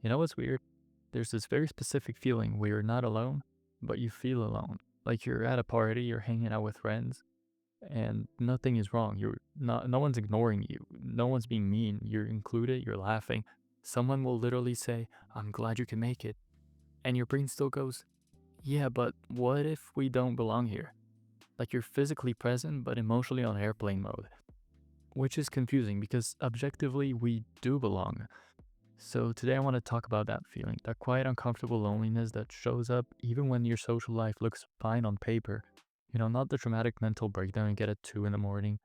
You know what's weird? There's this very specific feeling where you're not alone, but you feel alone. Like you're at a party, you're hanging out with friends, and nothing is wrong. No one's ignoring you. No one's being mean. You're included, you're laughing. Someone will literally say, "I'm glad you can make it." And your brain still goes, "Yeah, but what if we don't belong here?" Like you're physically present, but emotionally on airplane mode, which is confusing because objectively we do belong. So today I want to talk about that feeling, that quiet, uncomfortable loneliness that shows up even when your social life looks fine on paper. Not the dramatic mental breakdown you get at 2 in the morning,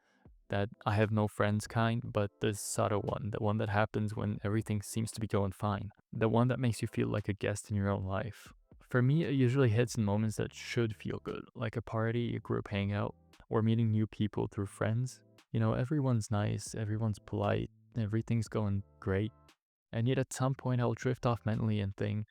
that I have no friends kind, but the subtle one, the one that happens when everything seems to be going fine, the one that makes you feel like a guest in your own life. For me, it usually hits in moments that should feel good, like a party, a group hangout, or meeting new people through friends. Everyone's nice, everyone's polite, everything's going great. And yet at some point I'll drift off mentally and think,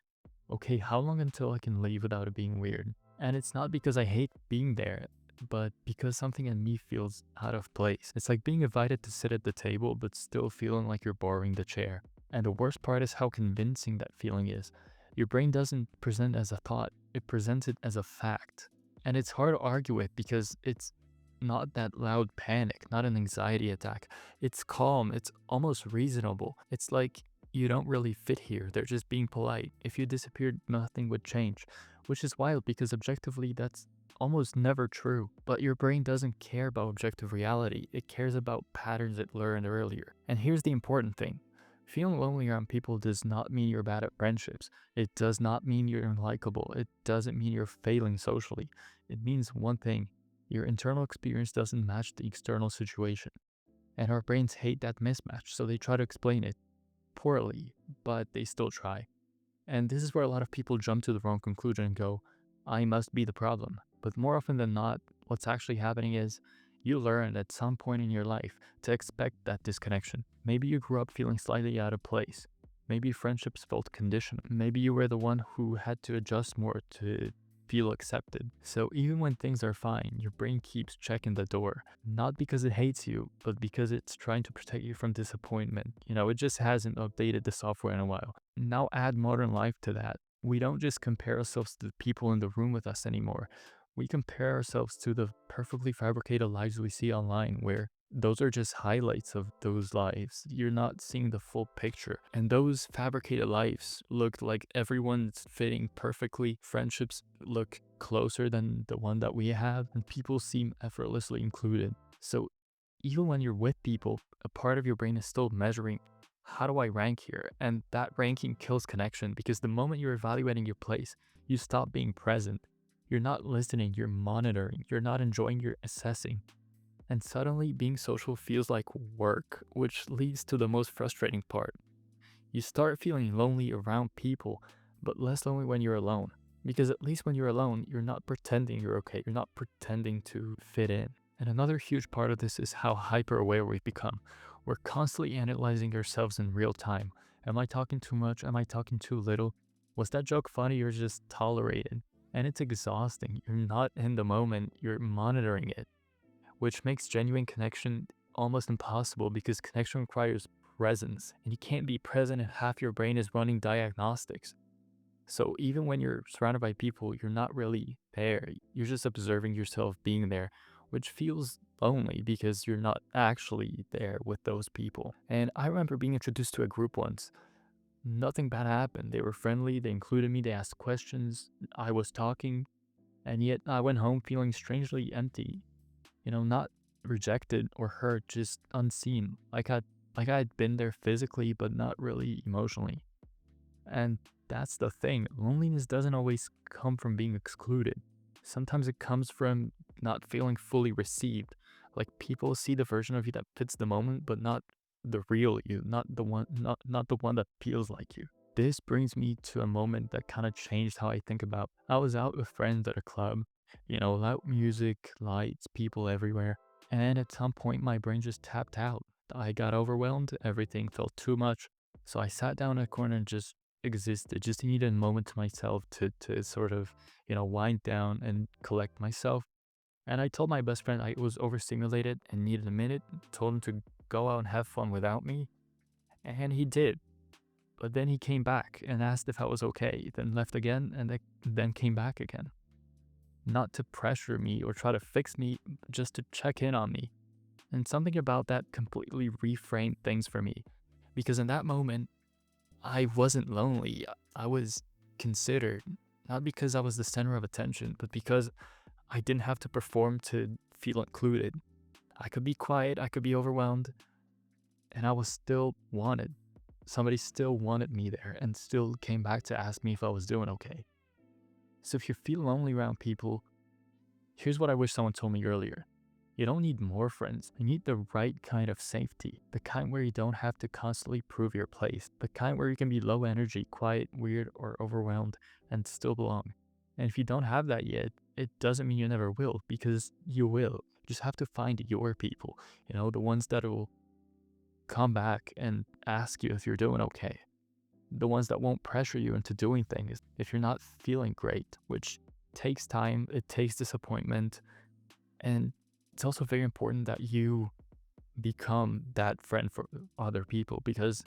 okay, how long until I can leave without it being weird? And it's not because I hate being there, but because something in me feels out of place. It's like being invited to sit at the table, but still feeling like you're borrowing the chair. And the worst part is how convincing that feeling is. Your brain doesn't present as a thought, it presents it as a fact. And it's hard to argue with because it's not that loud panic, not an anxiety attack. It's calm, it's almost reasonable. It's like you don't really fit here, they're just being polite. If you disappeared, nothing would change, which is wild because objectively that's almost never true. But your brain doesn't care about objective reality, it cares about patterns it learned earlier. And here's the important thing. Feeling lonely around people does not mean you're bad at friendships. It does not mean you're unlikable. It doesn't mean you're failing socially. It means one thing: your internal experience doesn't match the external situation. And our brains hate that mismatch, so they try to explain it poorly, but they still try. And this is where a lot of people jump to the wrong conclusion and go, I must be the problem. But more often than not, what's actually happening is you learned at some point in your life to expect that disconnection. Maybe you grew up feeling slightly out of place. Maybe friendships felt conditional. Maybe you were the one who had to adjust more to feel accepted. So even when things are fine, your brain keeps checking the door. Not because it hates you, but because it's trying to protect you from disappointment. It just hasn't updated the software in a while. Now add modern life to that. We don't just compare ourselves to the people in the room with us anymore. We compare ourselves to the perfectly fabricated lives we see online, where those are just highlights of those lives. You're not seeing the full picture. And those fabricated lives look like everyone's fitting perfectly. Friendships look closer than the one that we have, and people seem effortlessly included. So even when you're with people, a part of your brain is still measuring, how do I rank here? And that ranking kills connection because the moment you're evaluating your place, you stop being present. You're not listening, you're monitoring, you're not enjoying, you're assessing. And suddenly being social feels like work, which leads to the most frustrating part. You start feeling lonely around people, but less lonely when you're alone. Because at least when you're alone, you're not pretending you're okay. You're not pretending to fit in. And another huge part of this is how hyper aware we've become. We're constantly analyzing ourselves in real time. Am I talking too much? Am I talking too little? Was that joke funny or just tolerated? And it's exhausting. You're not in the moment, you're monitoring it, which makes genuine connection almost impossible because connection requires presence, and you can't be present if half your brain is running diagnostics. So even when you're surrounded by people, you're not really there. You're just observing yourself being there, which feels lonely because you're not actually there with those people. And I remember being introduced to a group once. Nothing bad happened. They were friendly, they included me, they asked questions, I was talking, and yet I went home feeling strangely empty. Not rejected or hurt, just unseen. Like I'd been there physically, but not really emotionally. And that's the thing. Loneliness doesn't always come from being excluded. Sometimes it comes from not feeling fully received. Like people see the version of you that fits the moment, but not the real you, not the one that feels like you. This brings me to a moment that kind of changed how I think about. I was out with friends at a club, loud music, lights, people everywhere. And at some point my brain just tapped out. I got overwhelmed, everything felt too much. So I sat down in a corner and just existed, just needed a moment to myself to sort of, wind down and collect myself. And I told my best friend I was overstimulated and needed a minute, told him to go out and have fun without me, and he did. But then he came back and asked if I was okay, then left again, and then came back again. Not to pressure me or try to fix me, just to check in on me. And something about that completely reframed things for me. Because in that moment, I wasn't lonely. I was considered, not because I was the center of attention, but because I didn't have to perform to feel included. I could be quiet, I could be overwhelmed, and I was still wanted. Somebody still wanted me there and still came back to ask me if I was doing okay. So if you feel lonely around people, here's what I wish someone told me earlier. You don't need more friends. You need the right kind of safety. The kind where you don't have to constantly prove your place. The kind where you can be low energy, quiet, weird, or overwhelmed and still belong. And if you don't have that yet, it doesn't mean you never will, because you will. You just have to find your people, the ones that will come back and ask you if you're doing okay. The ones that won't pressure you into doing things if you're not feeling great, which takes time, it takes disappointment, and it's also very important that you become that friend for other people, because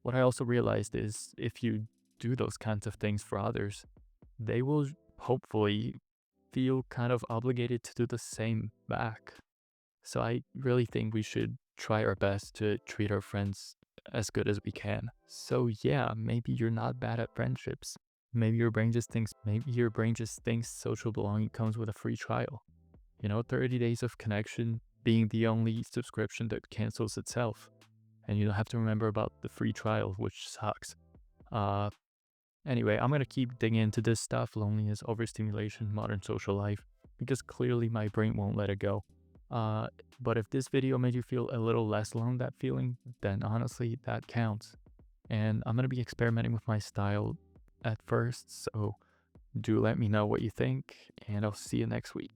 what I also realized is if you do those kinds of things for others, they will hopefully feel kind of obligated to do the same back. So I really think we should try our best to treat our friends as good as we can. So yeah, maybe you're not bad at friendships. Maybe your brain just thinks social belonging comes with a free trial. 30 days of connection being the only subscription that cancels itself. And you don't have to remember about the free trial, which sucks. Uh, anyway, I'm gonna keep digging into this stuff, loneliness, overstimulation, modern social life, because clearly my brain won't let it go. Uh, but if this video made you feel a little less alone, that feeling, then honestly, that counts. And I'm gonna be experimenting with my style at first, so do let me know what you think, and I'll see you next week.